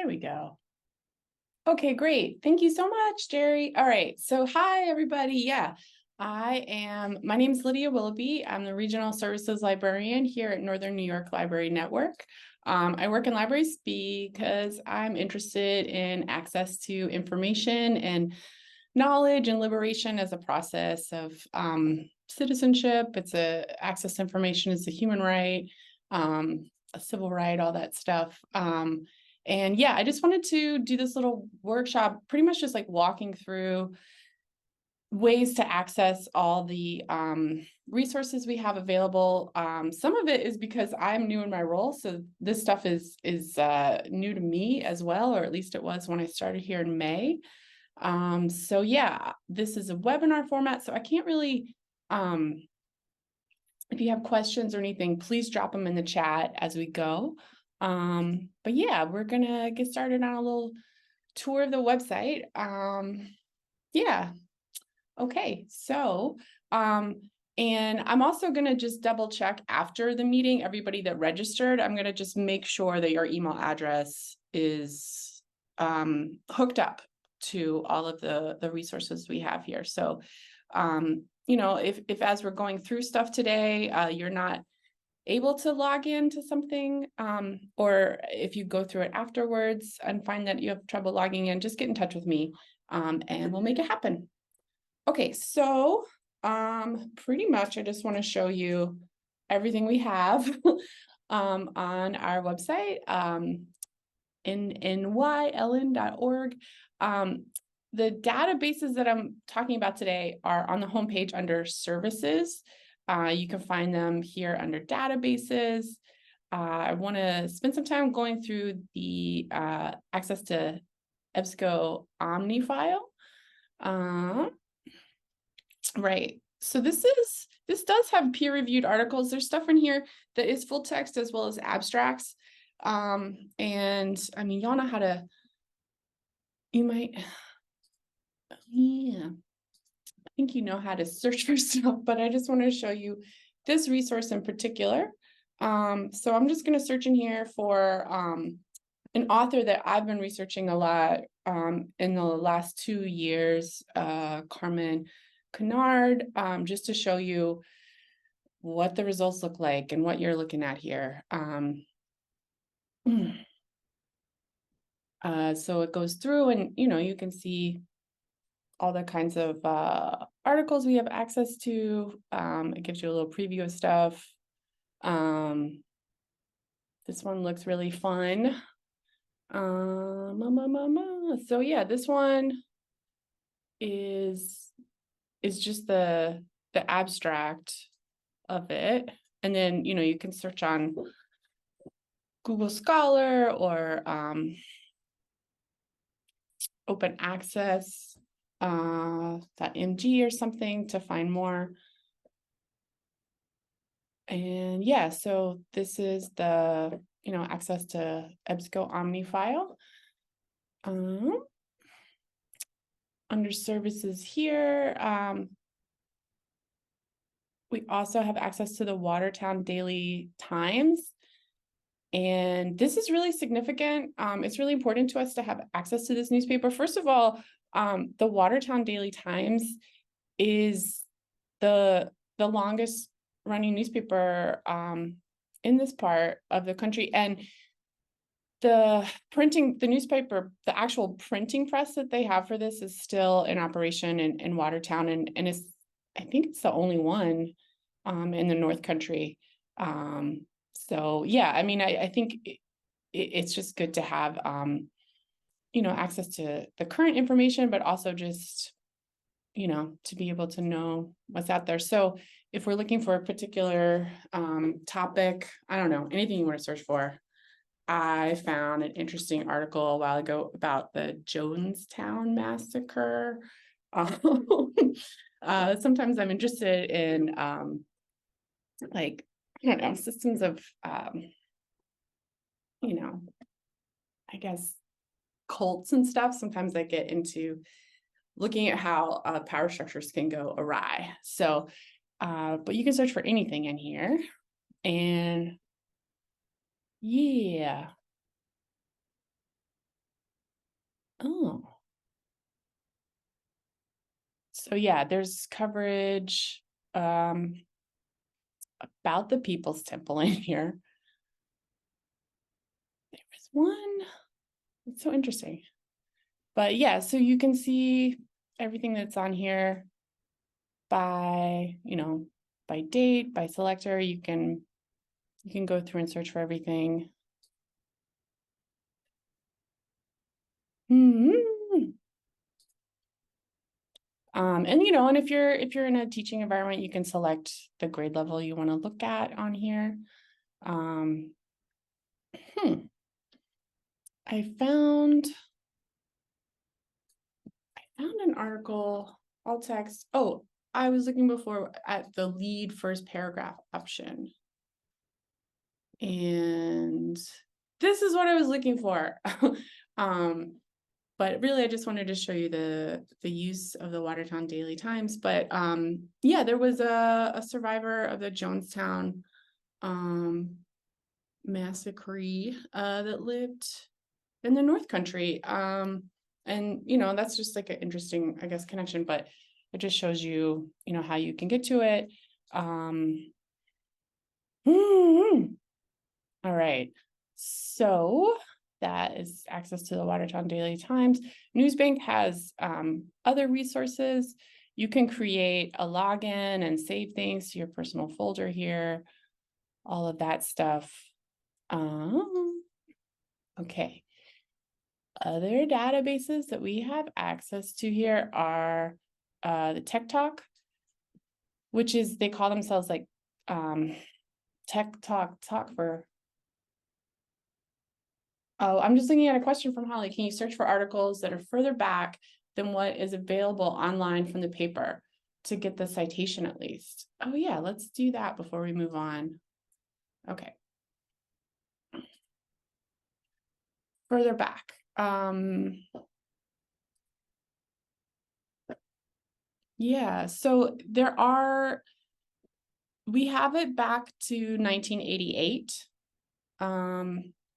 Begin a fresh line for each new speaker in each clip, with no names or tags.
There we go. Okay, great. Thank you so much, Jerry. All right. So hi, everybody. Yeah, my name is Lydia Willoughby. I'm the Regional Services Librarian here at Northern New York Library Network. I work in libraries because I'm interested in access to information and knowledge and liberation as a process of citizenship. Access to information is a human right, a civil right, all that stuff. And yeah, I just wanted to do this little workshop, pretty much just like walking through ways to access all the resources we have available. Some of it is because I'm new in my role, so this stuff is new to me as well, or at least it was when I started here in May. So yeah, this is a webinar format, so I can't really, if you have questions or anything, please drop them in the chat as we go. But yeah, we're gonna get started on a little tour of the website. Yeah, okay, so, and I'm also gonna just double check after the meeting, everybody that registered, I'm gonna just make sure that your email address is hooked up to all of the resources we have here. So, you know, if as we're going through stuff today, you're not able to log into something, or if you go through it afterwards and find that you have trouble logging in, just get in touch with me, and we'll make it happen. Okay, so pretty much I just want to show you everything we have on our website, nyln.org. The databases that I'm talking about today are on the homepage under services. You can find them here under databases. I want to spend some time going through the access to EBSCO Omni file. Right. So this does have peer-reviewed articles. There's stuff in here that is full text as well as abstracts. And I mean, y'all know how to, yeah, I think you know how to search for stuff, but I just want to show you this resource in particular. So I'm just going to search in here for an author that I've been researching a lot in the last 2 years, Carmen Kennard, just to show you what the results look like and what you're looking at here. So it goes through and, you know, you can see all the kinds of articles we have access to. It gives you a little preview of stuff. This one looks really fun. So yeah, this one is just the abstract of it. And then, you know, you can search on Google Scholar or open access .mg or something to find more. And yeah, so this is the, you know, access to EBSCO Omni file. Under services here, we also have access to the Watertown Daily Times. And this is really significant. It's really important to us to have access to this newspaper. First of all, the Watertown Daily Times is the longest running newspaper in this part of the country. And the newspaper, the actual printing press that they have for this is still in operation in Watertown. And I think it's the only one in the North Country. So yeah, I mean, I think it's just good to have, you know, access to the current information, but also just, you know, to be able to know what's out there. So if we're looking for a particular topic, I don't know, anything you want to search for. I found an interesting article a while ago about the Jonestown massacre. Sometimes I'm interested in like, I don't know, systems of, you know, I guess cults and stuff. Sometimes I get into looking at how power structures can go awry. So, but you can search for anything in here. And yeah. Oh. So yeah, there's coverage about the People's Temple in here. There was one. It's so interesting. But yeah, so you can see everything that's on here by, by date, by selector. You can go through and search for everything. And and if you're in a teaching environment, you can select the grade level you want to look at on here. I found an article, alt text. Oh, I was looking before at the lead first paragraph option. And this is what I was looking for. But really, I just wanted to show you the use of the Watertown Daily Times. But yeah, there was a survivor of the Jonestown massacre that lived in the North Country. And that's just like an interesting, I guess, connection. But it just shows you, how you can get to it. All right. So that is access to the Watertown Daily Times. Newsbank has other resources. You can create a login and save things to your personal folder here, all of that stuff. Okay. Other databases that we have access to here are the Tech Talk, which is, they call themselves like Tech Talk for. Oh, I'm just looking at a question from Holly. Can you search for articles that are further back than what is available online from the paper to get the citation at least? Oh yeah, let's do that before we move on. Okay. Further back. Yeah, so we have it back to 1988.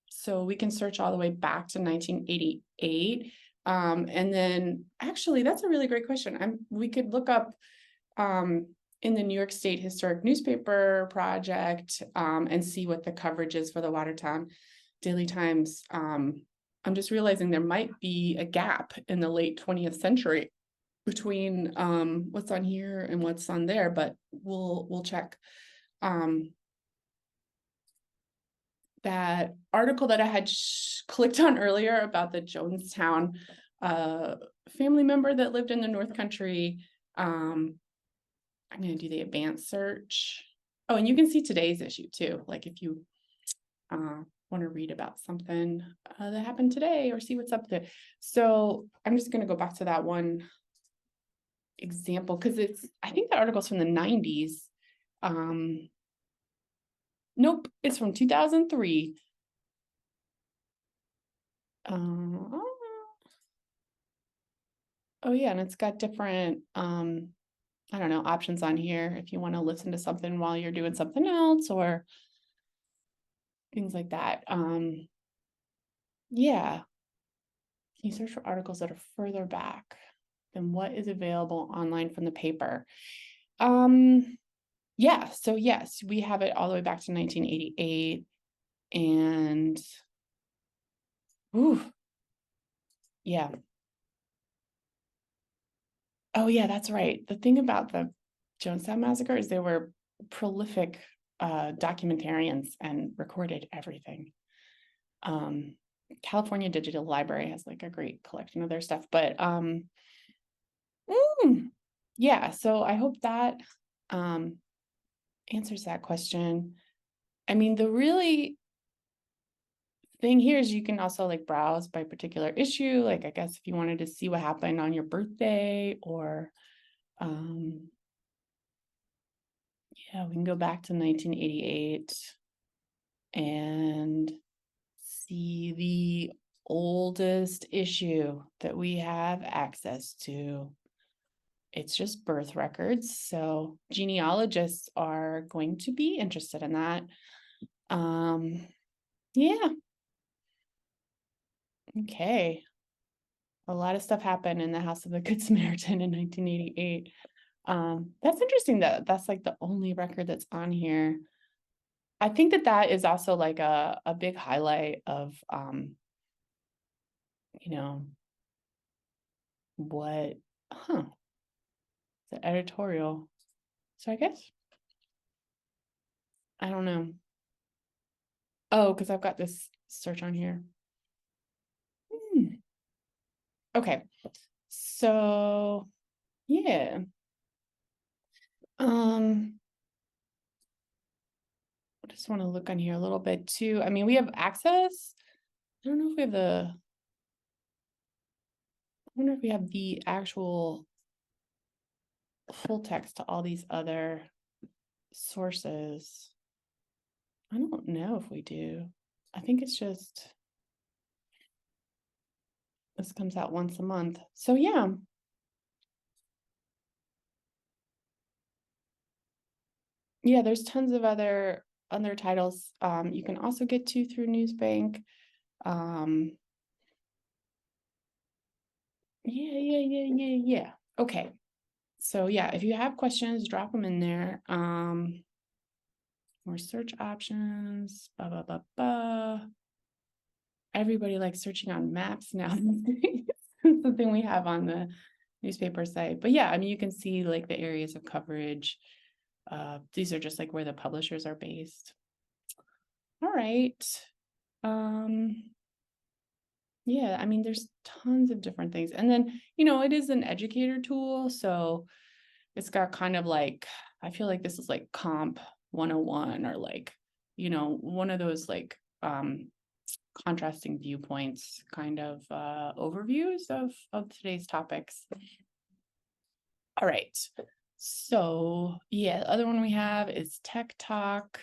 So we can search all the way back to 1988. And then actually, that's a really great question. We could look up in the New York State Historic Newspaper Project and see what the coverage is for the Watertown Daily Times. I'm just realizing there might be a gap in the late 20th century between what's on here and what's on there, but we'll check. That article that I had clicked on earlier about the Jonestown family member that lived in the North Country. I'm going to do the advanced search. Oh, and you can see today's issue too. Like if you want to read about something that happened today or see what's up there. So I'm just going to go back to that one example because I think the article's from the 90s. Nope, it's from 2003. Oh yeah, and it's got different I don't know, options on here if you want to listen to something while you're doing something else or things like that. Yeah. Can you search for articles that are further back than what is available online from the paper? Yeah, so yes, we have it all the way back to 1988 and yeah. Oh yeah, that's right. The thing about the Jonestown Massacre is they were prolific documentarians and recorded everything. California Digital Library has like a great collection of their stuff, but yeah, so I hope that answers that question. I mean, the really thing here is you can also like browse by particular issue. Like, I guess if you wanted to see what happened on your birthday or yeah, we can go back to 1988 and see the oldest issue that we have access to. It's just birth records. So genealogists are going to be interested in that. Yeah. Okay. A lot of stuff happened in the House of the Good Samaritan in 1988. That's interesting that that's like the only record that's on here. I think that that is also like a big highlight of, you know, what, the editorial. So I guess, I don't know. Oh, because I've got this search on here. Okay, so yeah. I just want to look on here a little bit too. I mean, we have access. I don't know if we have I wonder if we have the actual full text to all these other sources. I don't know if we do. I think it's just, this comes out once a month. So yeah. Yeah, there's tons of other titles you can also get to through Newsbank. Yeah. Okay. So yeah, if you have questions, drop them in there. More search options, blah, blah, blah, blah. Everybody likes searching on maps now. Something we have on the newspaper site. But yeah, I mean, you can see like the areas of coverage. These are just like where the publishers are based. All right. Yeah, I mean, there's tons of different things. And then, it is an educator tool. So it's got kind of like, I feel like this is like Comp 101 or like, one of those like contrasting viewpoints kind of overviews of today's topics. All right. So yeah, the other one we have is Tech Talk.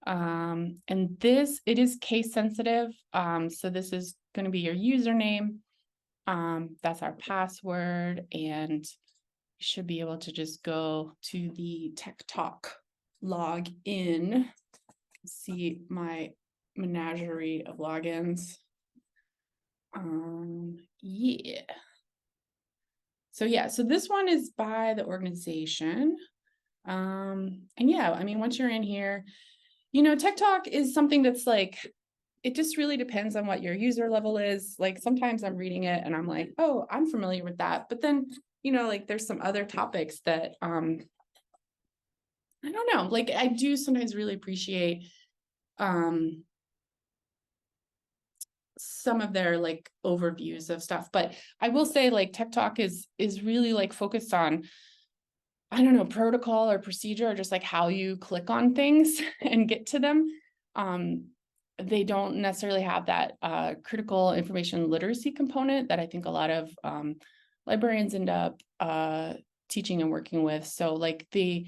And this, it is case sensitive. So this is going to be your username. That's our password, and you should be able to just go to the Tech Talk log in, see my menagerie of logins. Yeah. So yeah, so this one is by the organization. And yeah, I mean, once you're in here, Tech Talk is something that's like, it just really depends on what your user level is. Like sometimes I'm reading it and I'm like, oh, I'm familiar with that. But then, like there's some other topics that, I don't know, like I do sometimes really appreciate, some of their like overviews of stuff. But I will say like Tech Talk is really like focused on, I don't know, protocol or procedure, or just like how you click on things and get to them. They don't necessarily have that critical information literacy component that I think a lot of librarians end up teaching and working with. So like they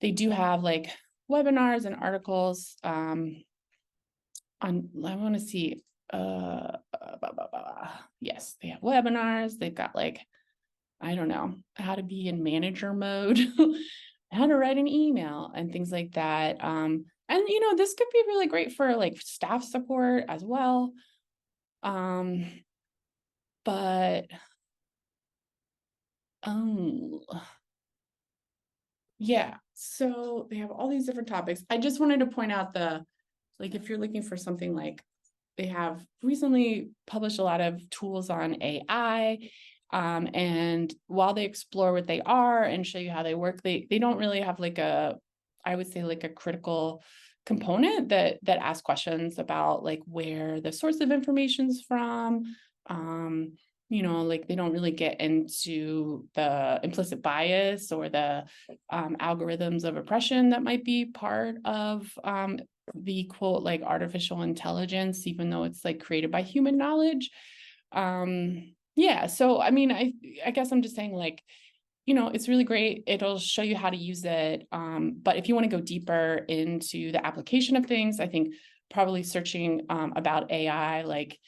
do have like webinars and articles on, I want to see, yes, they have webinars. They've got like, I don't know, how to be in manager mode, how to write an email and things like that. And this could be really great for like staff support as well. But yeah, so they have all these different topics. I just wanted to point out like if you're looking for something, like they have recently published a lot of tools on AI. And while they explore what they are and show you how they work, they don't really have like I would say like a critical component that asks questions about like where the source of information's from. Like they don't really get into the implicit bias or the algorithms of oppression that might be part of the quote like artificial intelligence, even though it's like created by human knowledge. Yeah, so I mean, I guess I'm just saying like, it's really great. It'll show you how to use it. But if you want to go deeper into the application of things, I think probably searching about AI, like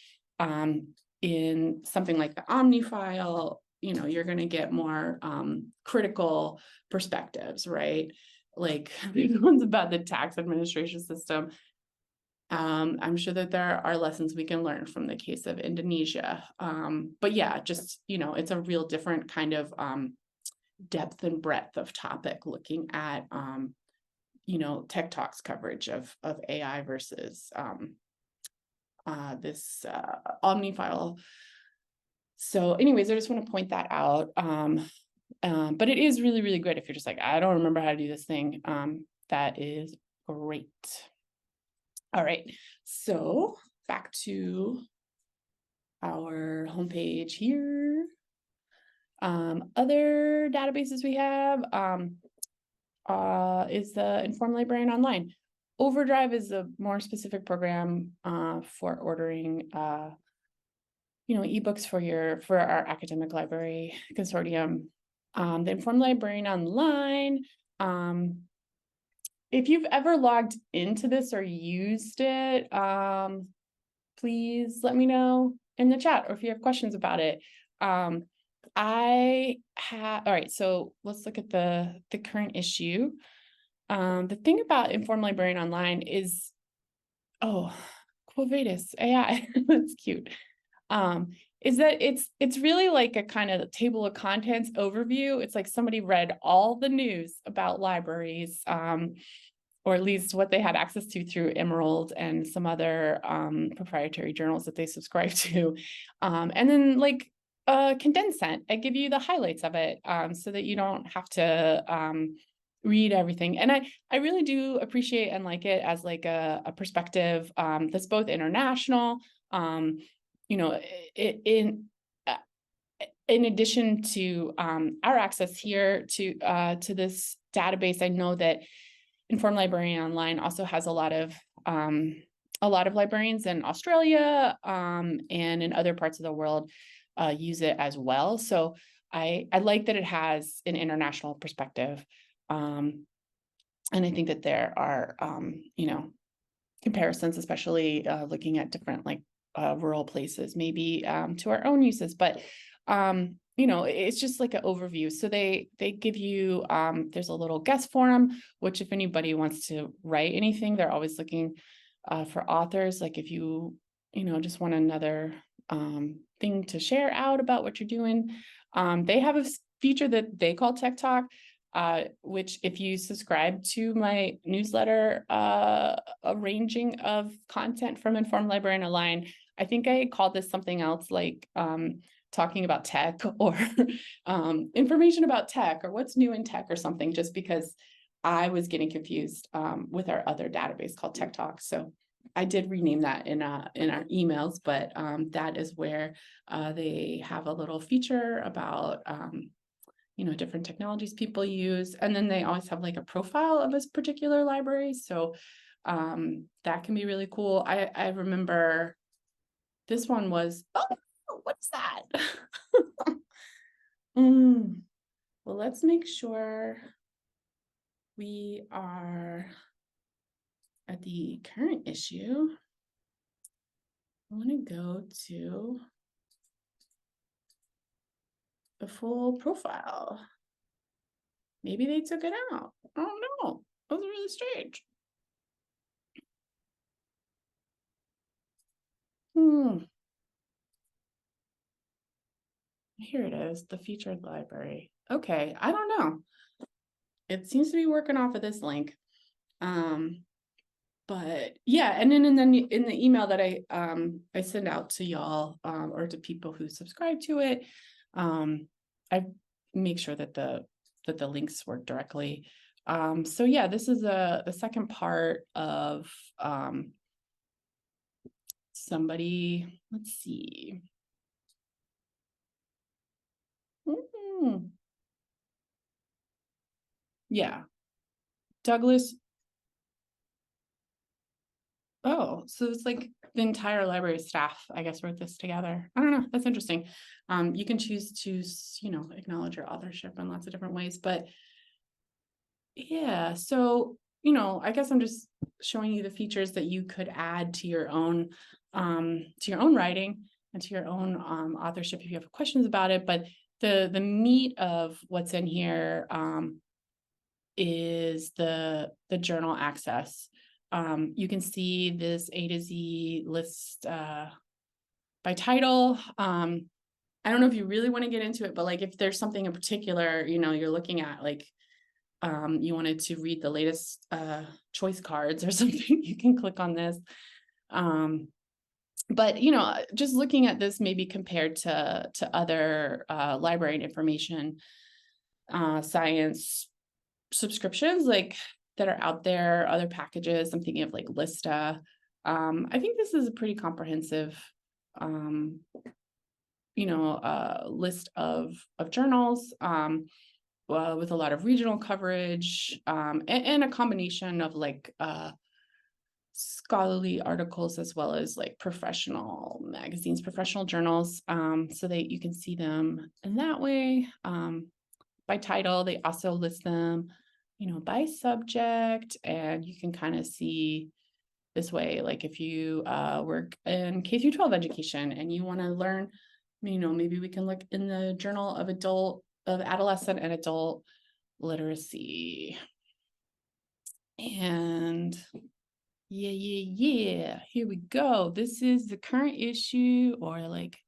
in something like the Omni file, you're going to get more critical perspectives, right? Like the ones about the tax administration system. I'm sure that there are lessons we can learn from the case of Indonesia. But yeah, just, it's a real different kind of depth and breadth of topic, looking at, Tech Talk's coverage of AI versus this OmniFile. So anyways, I just want to point that out. But it is really, really good if you're just like, I don't remember how to do this thing. That is great. All right, so back to our homepage here. Other databases we have is the Informed Librarian Online. Overdrive is a more specific program for ordering ebooks for our academic library consortium. The Informed Librarian Online, if you've ever logged into this or used it, please let me know in the chat, or if you have questions about it. All right, so let's look at the current issue. The thing about Informed Librarian Online is, Quo Vadis AI, that's cute. Is that it's really like a kind of table of contents overview. It's like somebody read all the news about libraries, or at least what they had access to through Emerald and some other proprietary journals that they subscribe to. And then like condensed it. I give you the highlights of it so that you don't have to read everything. And I really do appreciate and like it as like a perspective that's both international, in addition to our access here to this database. I know that Informed Librarian Online also has a lot of librarians in Australia and in other parts of the world use it as well. So I like that it has an international perspective. And I think that there are, comparisons, especially looking at different like rural places, maybe to our own uses, but it's just like an overview. So they give you, there's a little guest forum, which if anybody wants to write anything, they're always looking for authors. Like if you, just want another thing to share out about what you're doing. They have a feature that they call Tech Talk, which if you subscribe to my newsletter, arranging of content from Informed Librarian Online, I think I called this something else like talking about tech or information about tech or what's new in tech or something, just because I was getting confused with our other database called Tech Talk. So I did rename that in our emails, but that is where they have a little feature about different technologies people use. And then they always have like a profile of a particular library. So that can be really cool. I remember this one was, what's that? Well, let's make sure we are at the current issue. I want to go to the full profile. Maybe they took it out. I don't know. That was really strange. Here it is, the featured library. Okay, I don't know. It seems to be working off of this link. But yeah, and then in the email that I send out to y'all or to people who subscribe to it, I make sure that the links work directly. So yeah, this is the second part of somebody, let's see. Yeah, Douglas. Oh, so it's like the entire library staff, I guess, wrote this together. I don't know. That's interesting. You can choose to, acknowledge your authorship in lots of different ways, but yeah. So, I guess I'm just showing you the features that you could add to your own writing and to your own authorship if you have questions about it. But the meat of what's in here is the journal access. You can see this A to Z list by title. I don't know if you really want to get into it, but like if there's something in particular, you're looking at, like you wanted to read the latest choice cards or something, you can click on this. But just looking at this maybe compared to other library and information science subscriptions like that are out there, other packages, I'm thinking of like Lista. I think this is a pretty comprehensive list of journals with a lot of regional coverage and a combination of like scholarly articles as well as like professional magazines, professional journals, so that you can see them in that way. By title, they also list them, by subject, and you can kind of see this way, like if you work in K through 12 education and you want to learn, maybe we can look in the Journal of Adolescent and Adult Literacy. And yeah, here we go. This is the current issue, or like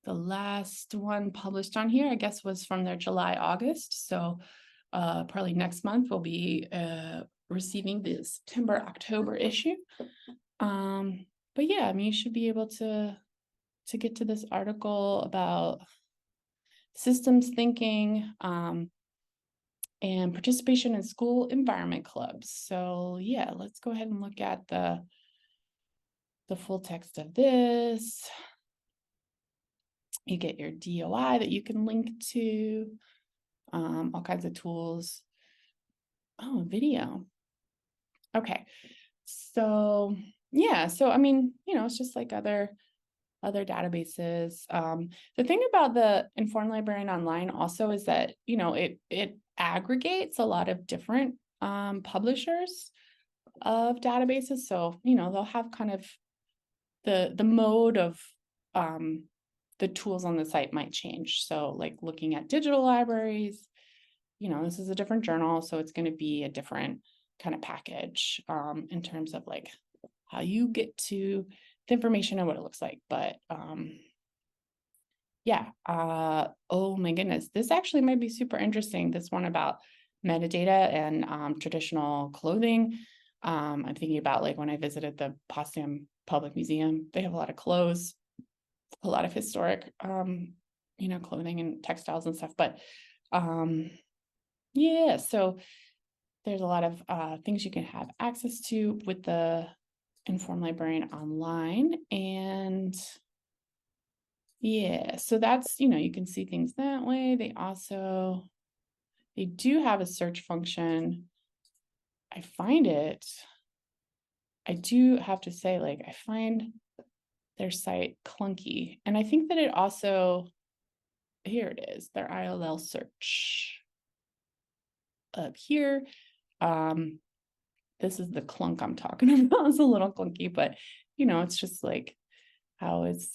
the last one published on here, I guess, was from their July, August. So probably next month we'll be receiving the September, October issue. But yeah, I mean, you should be able to get to this article about systems thinking and participation in school environment clubs. So yeah, let's go ahead and look at the full text of this. You get your DOI that you can link to, all kinds of tools. Oh, video. Okay, so yeah, so I mean, it's just like other databases. The thing about the Informed Librarian Online also is that, it aggregates a lot of different publishers of databases. So, they'll have kind of the mode of the tools on the site might change. So like looking at digital libraries, this is a different journal, so it's going to be a different kind of package in terms of like how you get to the information and what it looks like. But yeah, oh my goodness, this actually might be super interesting. This one about metadata and traditional clothing. I'm thinking about like when I visited the Potsdam Public Museum, they have a lot of clothes, a lot of historic clothing and textiles and stuff. But yeah, so there's a lot of things you can have access to with the Informed Librarian Online. And yeah, so that's, you can see things that way. They do have a search function. I do have to say, like, I find their site clunky. And I think that it also, here it is, their ILL search up here. This is the clunk I'm talking about. It's a little clunky, but it's just like how it's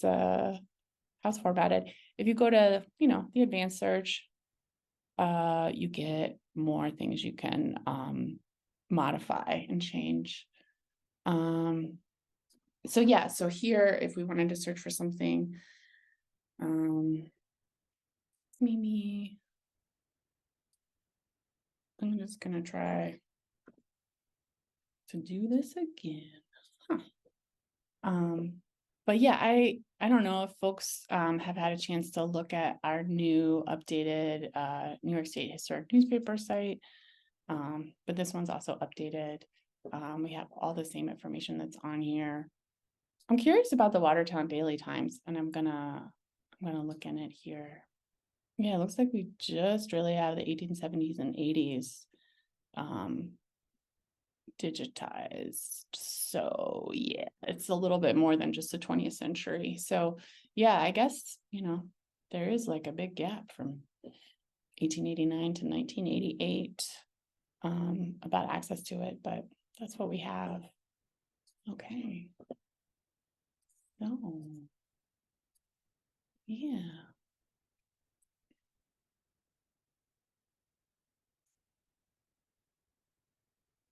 formatted. If you go to, the advanced search, you get more things you can modify and change. So yeah, so here, if we wanted to search for something, maybe I'm just gonna try to do this again. But yeah, I don't know if folks have had a chance to look at our new updated New York State Historic Newspaper site, but this one's also updated. We have all the same information that's on here. I'm curious about the Watertown Daily Times, and I'm gonna look in it here. Yeah, it looks like we just really have the 1870s and 80s digitized. So yeah, it's a little bit more than just the 20th century. So yeah, I guess, there is like a big gap from 1889 to 1988 about access to it, but that's what we have. Okay. So yeah.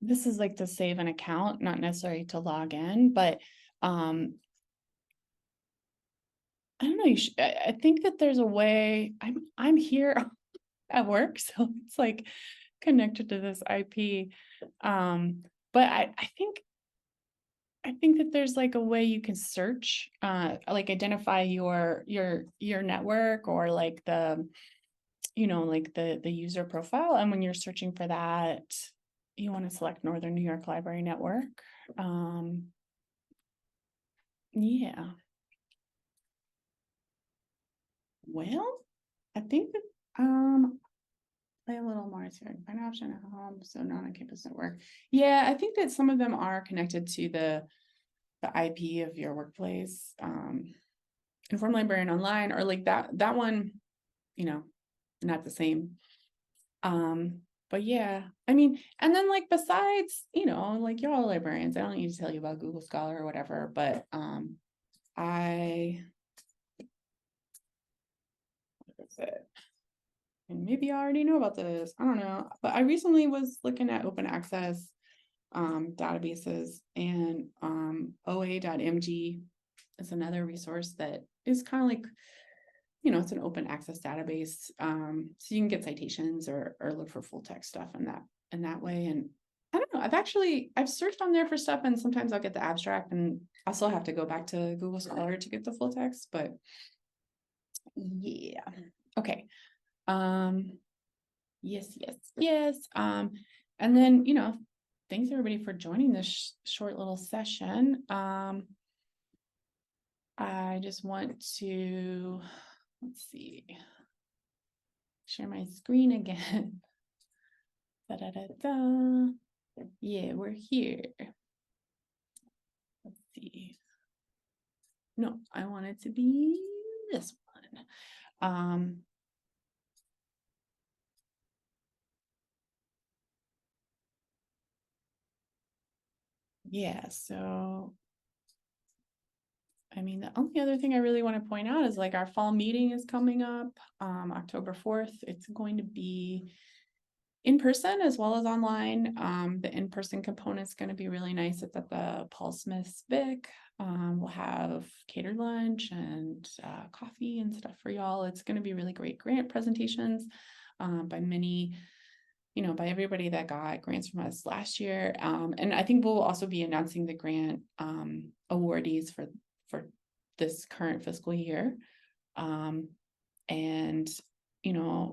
this is like to save an account, not necessarily to log in, but I don't know, I think that there's a way. I'm here at work, so it's like connected to this IP. But I think that there's like a way you can search, like identify your network, or like the, like the user profile. And when you're searching for that, you want to select Northern New York Library Network. Yeah. Well, I think that play a little more here. Find option at home, so not on campus network. Yeah, I think that some of them are connected to the IP of your workplace. Informed Librarian Online, or like that one, not the same. But yeah, I mean, and then like besides, like you're all librarians, I don't need to tell you about Google Scholar or whatever, but what is it? And maybe you already know about this, I don't know, but I recently was looking at open access databases, and OA.mg is another resource that is kind of like, it's an open access database. So you can get citations or look for full text stuff in that way. And I don't know, I've searched on there for stuff, and sometimes I'll get the abstract, and I'll still have to go back to Google Scholar to get the full text, but yeah. Okay. Yes. And then, thanks everybody for joining this short little session. I just want to, let's see, share my screen again. Da-da-da-da. Yeah, we're here. Let's see. No, I want it to be this one. Yeah, so I mean, the only other thing I really want to point out is like our fall meeting is coming up, October 4th. It's going to be in person as well as online. The in-person component is going to be really nice. It's at the Paul Smith Vic. We'll have catered lunch and coffee and stuff for y'all. It's going to be really great grant presentations by many, by everybody that got grants from us last year. And I think we'll also be announcing the grant awardees for this current fiscal year. And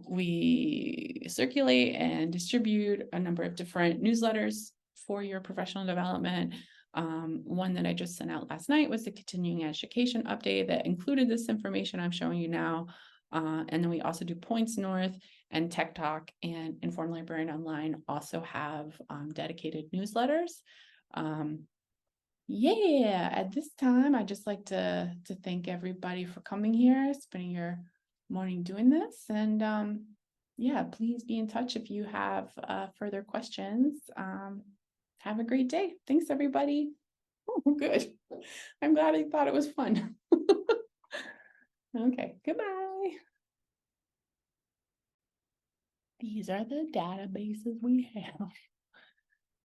we circulate and distribute a number of different newsletters for your professional development. One that I just sent out last night was the continuing education update that included this information I'm showing you now. And then we also do Points North, and Tech Talk and Informed Librarian Online also have dedicated newsletters. Yeah, at this time, I'd just like to thank everybody for coming here, spending your morning doing this. And yeah, please be in touch if you have further questions. Have a great day. Thanks, everybody. Oh, good. I'm glad I thought it was fun. Okay, goodbye. These are the databases we have.